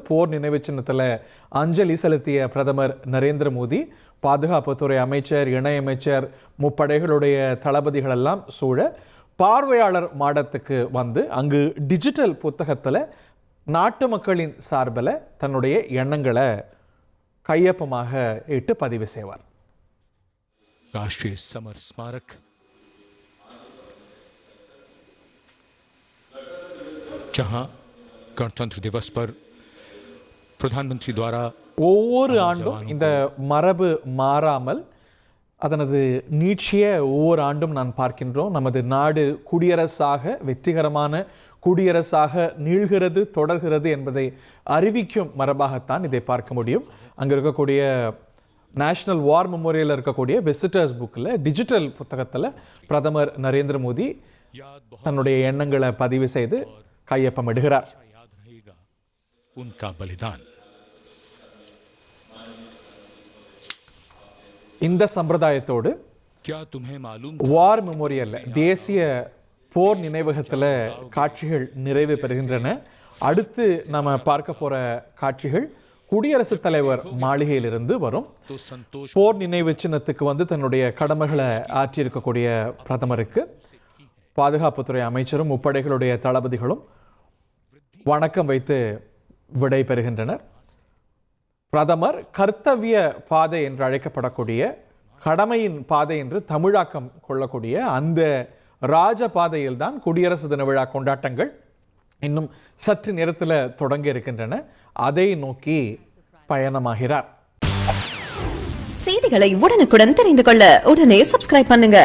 போர் நினைவு சின்னத்தில் அஞ்சலி செலுத்திய பிரதமர் நரேந்திர மோடி, பாதுகாப்புத்துறை அமைச்சர், இணையமைச்சர், முப்படைகளுடைய தளபதிகள் எல்லாம் சூழ பார்வையாளர் மாடத்துக்கு வந்து அங்கு டிஜிட்டல் புத்தகத்தில் நாட்டு மக்களின் சார்பில் தன்னுடைய எண்ணங்களை கையொப்பமாக இட்டு பதிவு செய்வார். राष्ट्रीय समर स्मारक जहां गणतंत्र दिवस पर प्रधानमंत्री द्वारा ஒவ்வொரு ஆண்டும் இந்த மரபு மாறாமல் அதனது நீட்சியை ஒவ்வொரு ஆண்டும் நான் பார்க்கின்றோம். நமது நாடு குடியரசாக, வெற்றிகரமான குடியரசாக நீள்கிறது, தொடர்கிறது என்பதை அறிவிக்கும் மரபாகத்தான் இதை பார்க்க முடியும். அங்கே இருக்கக்கூடிய நேஷனல் வார் மெமோரியலில் இருக்கக்கூடிய விசிட்டர்ஸ் புக்கில் டிஜிட்டல் புத்தகத்தில் பிரதமர் நரேந்திர மோடி தன்னுடைய எண்ணங்களை பதிவு செய்து கையொப்பமிடுகிறார். இந்த சம்பிரதாயத்தோடு வார் மெமோரியல்ல, தேசிய போர் நினைவகத்தில் காட்சிகள் நிறைவு பெறுகின்றன. அடுத்து நம்ம பார்க்க போற காட்சிகள் குடியரசுத் தலைவர் மாளிகையிலிருந்து வரும். போர் நினைவு சின்னத்துக்கு வந்து தன்னுடைய கடமைகளை ஆற்றியிருக்கக்கூடிய பிரதமருக்கு பாதுகாப்புத்துறை அமைச்சரும் முப்படைகளுடைய தளபதிகளும் வணக்கம் வைத்து விடை பெறுகின்றனர். பிரதமர் கர்த்தவிய பாதை என்று அழைக்கப்படக்கூடிய, கடமையின் பாதை என்று தமிழாக்கம் கொள்ளக்கூடிய அந்த ராஜ பாதையில் தான் குடியரசு தின விழா கொண்டாட்டங்கள் இன்னும் சற்று நேரத்தில் தொடங்க இருக்கின்றன. அதை நோக்கி பயணமாகிறார். செய்திகளை உடனுக்குடன் தெரிந்து கொள்ள உடனே சப்ஸ்கிரைப் பண்ணுங்க.